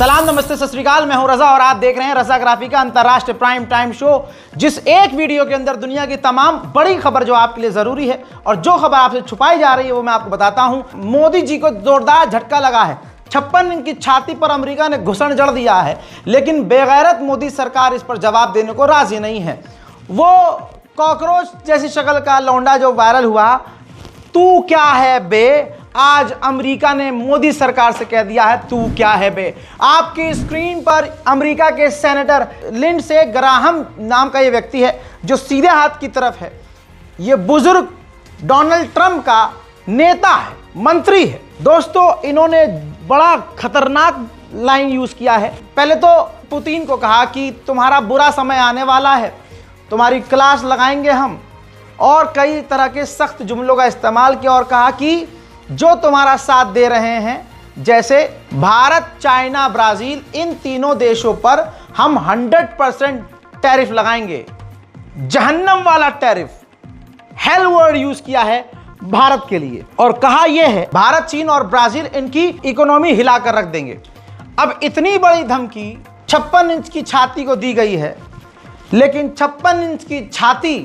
सलाम नमस्ते सत श्री अकाल, मैं हूं रजा और आप देख रहे हैं रजाग्राफी का अंतर्राष्ट्रीय प्राइम टाइम शो, जिस एक वीडियो के अंदर दुनिया की तमाम बड़ी खबर जो आपके लिए जरूरी है और जो खबर आपसे छुपाई जा रही है वो मैं आपको बताता हूं। मोदी जी को जोरदार झटका लगा है। 56 इंच की छाती पर अमेरिका ने घुसन जड़ दिया है, लेकिन बेगैरत मोदी सरकार इस पर जवाब देने को राजी नहीं है। वो कॉकरोच जैसी शक्ल का लौंडा जो वायरल हुआ, तू क्या है बे, आज अमेरिका ने मोदी सरकार से कह दिया है तू क्या है बे। आपकी स्क्रीन पर अमेरिका के सेनेटर लिंडसे ग्राहम नाम का ये व्यक्ति है जो सीधे हाथ की तरफ है। ये बुजुर्ग डोनाल्ड ट्रंप का नेता है, मंत्री है। दोस्तों, इन्होंने बड़ा खतरनाक लाइन यूज किया है। पहले तो पुतिन को कहा कि तुम्हारा बुरा समय आने वाला है, तुम्हारी क्लास लगाएंगे हम, और कई तरह के सख्त जुमलों का इस्तेमाल किया और कहा कि जो तुम्हारा साथ दे रहे हैं, जैसे भारत, चाइना, ब्राजील, इन तीनों देशों पर हम 100% टैरिफ लगाएंगे, जहन्नम वाला टैरिफ, हेल वर्ड यूज किया है भारत के लिए। और कहा यह है भारत, चीन और ब्राजील इनकी इकोनॉमी हिलाकर रख देंगे। अब इतनी बड़ी धमकी 56 इंच की छाती को दी गई है, लेकिन 56 इंच की छाती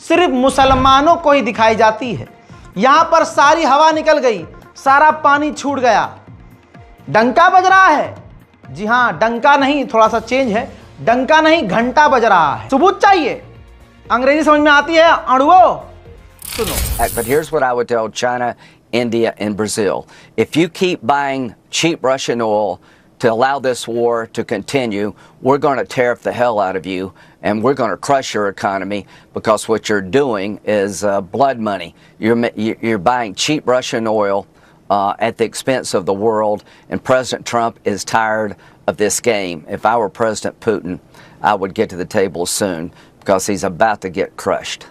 सिर्फ मुसलमानों को ही दिखाई जाती है। यहां पर सारी हवा निकल गई, सारा पानी छूट गया। डंका बज रहा है, जी हां, डंका नहीं, थोड़ा सा चेंज है, डंका नहीं घंटा बज रहा है। सबूत चाहिए, अंग्रेजी समझ में आती है, अड़ुओ सुनो। But here's what I would tell China, India, and Brazil. If you keep buying cheap Russian oil to allow this war to continue, we're going to tariff the hell out of you, and we're going to crush your economy, because what you're doing is blood money. You're buying cheap Russian oil at the expense of the world, and President Trump is tired of this game. If I were President Putin, I would get to the table soon, because he's about to get crushed.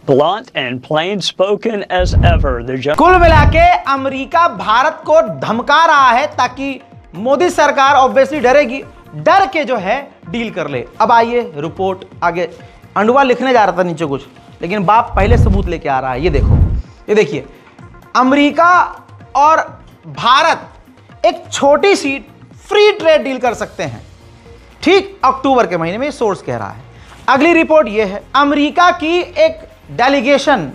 Blunt and plain spoken as ever. कुल मिला के America Bharat को धमका रहा है ताकि मोदी सरकार obviously डरेगी, डर के जो है डील कर ले। अब आइए रिपोर्ट आगे। अंडुआ लिखने जा रहा था नीचे कुछ, लेकिन बाप पहले सबूत लेके आ रहा है। ये देखो, ये देखिए, अमेरिका और भारत एक छोटी सी फ्री ट्रेड डील कर सकते हैं, ठीक अक्टूबर के महीने में, सोर्स कह रहा है। अगली रिपोर्ट ये है, अमेरिका की एक डेलीगेशन,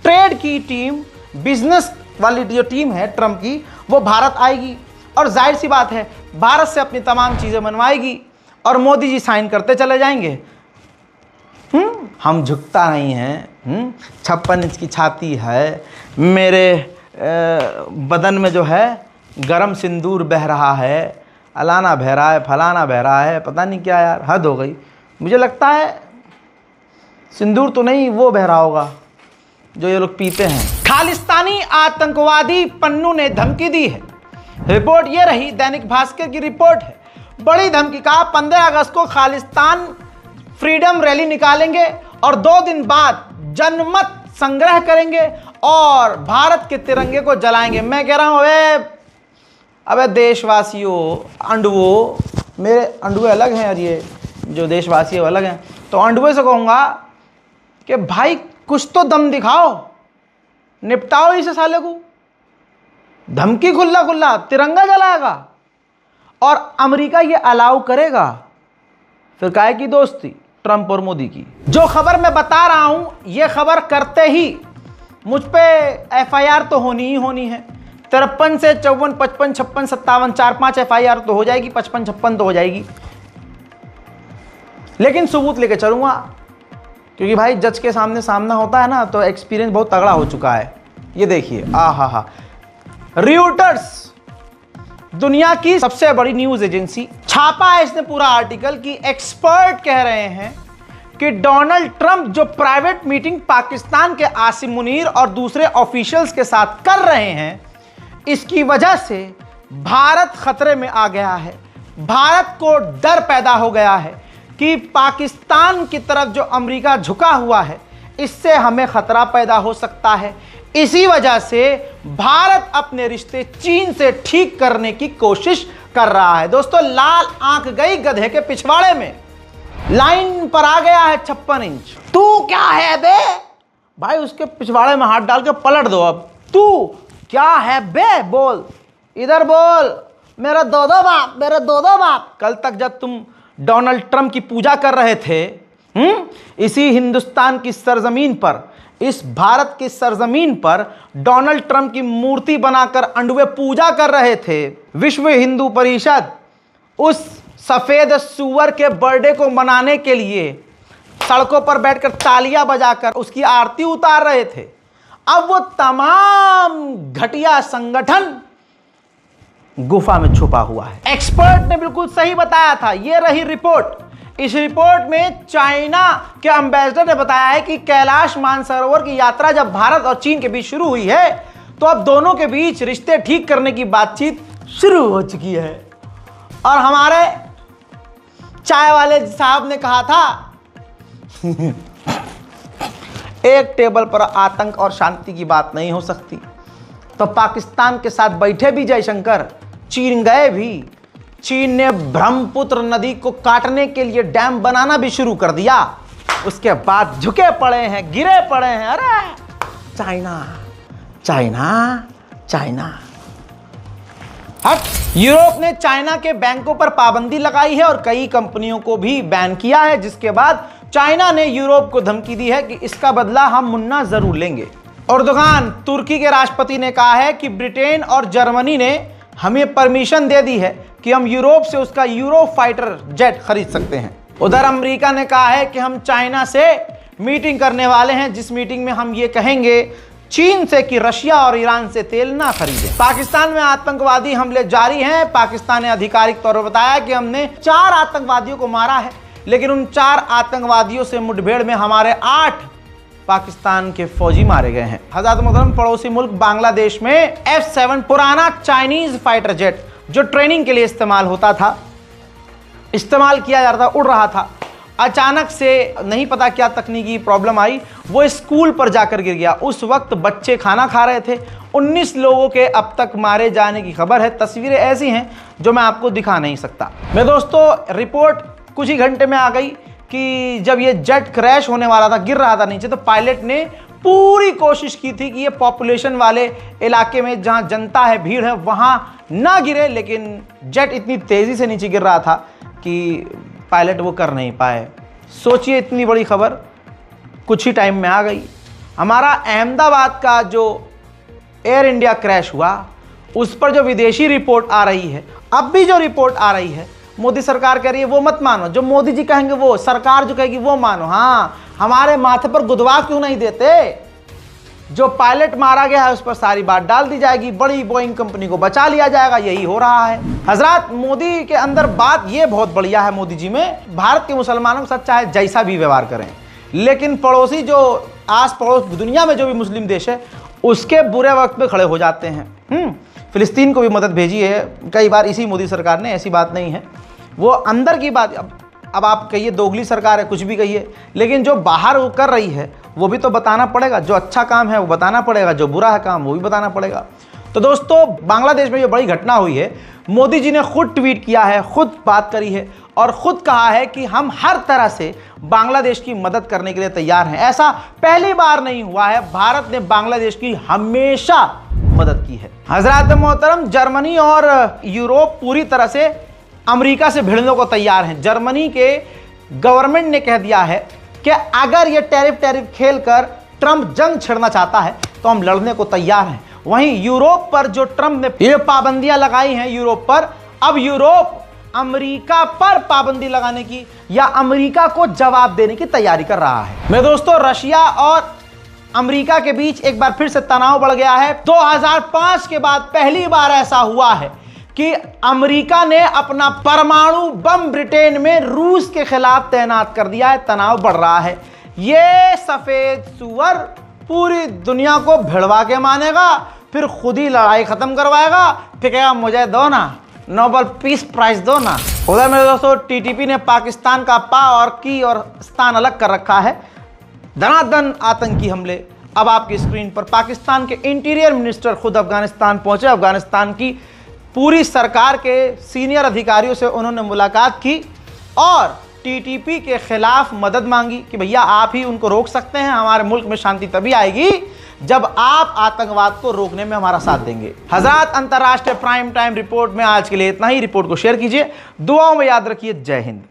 ट्रेड की टीम, बिजनेस वाली जो टीम है ट्रंप की, वो भारत आएगी और जाहिर सी बात है भारत से अपनी तमाम चीजें मनवाएगी और मोदी जी साइन करते चले जाएंगे। हम झुकता नहीं हैं। 56 इंच की छाती है, मेरे बदन में जो है गरम सिंदूर बह रहा है, अलाना बह रहा है, फलाना बह रहा है, पता नहीं क्या यार, हद हो गई। मुझे लगता है सिंदूर तो नहीं, वो बह रहा होगा जो ये लोग पीते हैं। खालिस्तानी आतंकवादी पन्नू ने धमकी दी है। रिपोर्ट ये रही, दैनिक भास्कर की रिपोर्ट है। बड़ी धमकी, कहा 15 अगस्त को खालिस्तान फ्रीडम रैली निकालेंगे और 2 दिन बाद जनमत संग्रह करेंगे और भारत के तिरंगे को जलाएंगे। मैं कह रहा हूं, अबे देशवासियों, अंडुओं, मेरे अंडुए अलग हैं और ये जो देशवासी अलग हैं, तो अंडुए से कहूंगा कि भाई कुछ तो दम दिखाओ, निपटाओ इसे साले को। धमकी खुल्ला खुल्ला, तिरंगा जलाएगा और अमेरिका ये अलाउ करेगा, फिर काहे की दोस्ती ट्रंप और मोदी की। जो खबर मैं बता रहा हूं, ये खबर करते ही मुझ पे FIR तो होनी ही होनी है। 53 से 54, 55, 56, 57, 4-5 FIR तो हो जाएगी, 55-56 तो हो जाएगी, लेकिन सबूत लेके चलूंगा, क्योंकि भाई जज के सामने सामना होता है ना, तो एक्सपीरियंस बहुत तगड़ा हो चुका है। ये देखिए, आहा, रियूटर्स, दुनिया की सबसे बड़ी न्यूज एजेंसी, छापा है इसने पूरा आर्टिकल कि एक्सपर्ट कह रहे हैं कि डोनाल्ड ट्रंप जो प्राइवेट मीटिंग पाकिस्तान के आसिम मुनीर और दूसरे ऑफिशियल्स के साथ कर रहे हैं, इसकी वजह से भारत खतरे में आ गया है। भारत को डर पैदा हो गया है कि पाकिस्तान की तरफ जो अमेरिका झुका हुआ है, इससे हमें खतरा पैदा हो सकता है। इसी वजह से भारत अपने रिश्ते चीन से ठीक करने की कोशिश कर रहा है। दोस्तों, लाल आंख गई गधे के पिछवाड़े में, लाइन पर आ गया है 56 इंच। तू क्या है बे, भाई उसके पिछवाड़े में हाथ डाल के पलट दो। अब तू क्या है बे, बोल, इधर बोल, मेरा दो दो बाप, मेरा दो दो बाप। कल तक जब तुम डोनाल्ड ट्रंप की पूजा कर रहे थे, इसी हिंदुस्तान की सरजमीन पर, इस भारत की सरजमीन पर डोनाल्ड ट्रंप की मूर्ति बनाकर अंडवे पूजा कर रहे थे। विश्व हिंदू परिषद उस सफेद सुअर के बर्थडे को मनाने के लिए सड़कों पर बैठकर तालियां बजाकर उसकी आरती उतार रहे थे। अब वो तमाम घटिया संगठन गुफा में छुपा हुआ है। एक्सपर्ट ने बिल्कुल सही बताया था। ये रही रिपोर्ट। इस रिपोर्ट में चाइना के एम्बेसडर ने बताया है कि कैलाश मानसरोवर की यात्रा जब भारत और चीन के बीच शुरू हुई है तो अब दोनों के बीच रिश्ते ठीक करने की बातचीत शुरू हो चुकी है। और हमारे चाय वाले साहब ने कहा था एक टेबल पर आतंक और शांति की बात नहीं हो सकती। तो पाकिस्तान के साथ बैठे भी जयशंकर, चीन गए भी। चीन ने ब्रह्मपुत्र नदी को काटने के लिए डैम बनाना भी शुरू कर दिया। उसके बाद झुके पड़े हैं, गिरे पड़े हैं। अरे चाइना चाइना चाइना हट। यूरोप ने चाइना के बैंकों पर पाबंदी लगाई है और कई कंपनियों को भी बैन किया है, जिसके बाद चाइना ने यूरोप को धमकी दी है कि इसका बदला हम मुन्ना जरूर लेंगे। अर्दोगान तुर्की के राष्ट्रपति ने कहा है कि ब्रिटेन और जर्मनी ने हमें परमिशन दे दी है कि हम यूरोप से उसका यूरो फाइटर जेट खरीद सकते हैं। उधर अमेरिका ने कहा है कि हम चाइना से मीटिंग करने वाले हैं, जिस मीटिंग में हम ये कहेंगे चीन से कि रशिया और ईरान से तेल ना खरीदें। पाकिस्तान में आतंकवादी हमले जारी हैं। पाकिस्तान ने आधिकारिक तौर पर बताया कि हमने 4 आतंकवादियों को मारा है, लेकिन उन 4 आतंकवादियों से मुठभेड़ में हमारे 8 पाकिस्तान के फौजी मारे गए हैं। हज़रत मोहतरम, पड़ोसी मुल्क बांग्लादेश में F7 पुराना चाइनीज फाइटर जेट जो ट्रेनिंग के लिए इस्तेमाल किया जा रहा था, उड़ रहा था। अचानक से नहीं पता क्या तकनीकी प्रॉब्लम आई, वो स्कूल पर जाकर गिर गया। उस वक्त बच्चे खाना खा रहे थे। 19 लोगों के अब तक मारे जाने की खबर है। तस्वीरें ऐसी हैं जो मैं आपको दिखा नहीं सकता। मैं दोस्तों, रिपोर्ट कुछ ही घंटे में आ गई कि जब ये जेट क्रैश होने वाला था, गिर रहा था नीचे, तो पायलट ने पूरी कोशिश की थी कि ये पॉपुलेशन वाले इलाके में जहां जनता है, भीड़ है, वहां ना गिरे, लेकिन जेट इतनी तेजी से नीचे गिर रहा था कि पायलट वो कर नहीं पाए। सोचिए, इतनी बड़ी खबर कुछ ही टाइम में आ गई। हमारा अहमदाबाद का जो एयर इंडिया क्रैश हुआ, उस पर जो विदेशी रिपोर्ट आ रही है, अब भी जो रिपोर्ट आ रही है, मोदी सरकार कह रही है वो मत मानो, जो मोदी जी कहेंगे वो, सरकार जो कहेगी वो मानो। हाँ, हमारे माथे पर गुदवा क्यों नहीं देते? जो पायलट मारा गया है उस पर सारी बात डाल दी जाएगी, बड़ी बोइंग कंपनी को बचा लिया जाएगा। यही हो रहा है हजरत। मोदी के अंदर बात ये बहुत बढ़िया है, मोदी जी में, भारत के मुसलमानों के साथ चाहे जैसा भी व्यवहार करें, लेकिन पड़ोसी जो आस पड़ोस दुनिया में जो भी मुस्लिम देश है, उसके बुरे वक्त में खड़े हो जाते हैं। फिलिस्तीन को भी मदद भेजी है कई बार इसी मोदी सरकार ने, ऐसी बात नहीं है। वो अंदर की बात, अब आप कहिए दोगली सरकार है, कुछ भी कहिए, लेकिन जो बाहर वो कर रही है वो भी तो बताना पड़ेगा। जो अच्छा काम है वो बताना पड़ेगा, जो बुरा है काम वो भी बताना पड़ेगा। तो दोस्तों, बांग्लादेश में ये बड़ी घटना हुई है। मोदी जी ने खुद ट्वीट किया है, खुद बात करी है और खुद कहा है कि हम हर तरह से बांग्लादेश की मदद करने के लिए तैयार हैं। ऐसा पहली बार नहीं हुआ है, भारत ने बांग्लादेश की हमेशा मदद की है। हजरत मोहतरम, जर्मनी और यूरोप पूरी तरह से अमेरिका से भिड़ने को तैयार हैं। जर्मनी के गवर्नमेंट ने कह दिया है कि अगर ये टैरिफ खेलकर ट्रंप जंग छेड़ना चाहता है तो हम लड़ने को तैयार हैं। वहीं यूरोप पर जो ट्रंप ने ये पाबंदियां लगाई हैं यूरोप पर, अब यूरोप अमेरिका पर पाबंदी लगाने की या अमेरिका को जवाब देने की तैयारी कर रहा है। मैं दोस्तों, रशिया और अमेरिका के बीच एक बार फिर से तनाव बढ़ गया है। 2005 के बाद पहली बार ऐसा हुआ है कि अमेरिका ने अपना परमाणु बम ब्रिटेन में रूस के खिलाफ तैनात कर दिया है। तनाव बढ़ रहा है। ये सफेद सुअर पूरी दुनिया को भिड़वा के मानेगा, फिर खुद ही लड़ाई खत्म करवाएगा, फिर कहेगा मुझे दो ना, नोबेल पीस प्राइज दो ना। उधर मेरे दोस्तों, टीटीपी ने पाकिस्तान का पा और की और स्थान अलग कर रखा है। धनाधन आतंकी हमले अब आपकी स्क्रीन पर। पाकिस्तान के इंटीरियर मिनिस्टर खुद अफगानिस्तान पहुंचे। अफगानिस्तान की पूरी सरकार के सीनियर अधिकारियों से उन्होंने मुलाकात की और टीटीपी के खिलाफ मदद मांगी कि भैया आप ही उनको रोक सकते हैं। हमारे मुल्क में शांति तभी आएगी जब आप आतंकवाद को रोकने में हमारा साथ देंगे। हजरात, अंतर्राष्ट्रीय प्राइम टाइम रिपोर्ट में आज के लिए इतना ही। रिपोर्ट को शेयर कीजिए, दुआओं में याद रखिए। जय हिंद।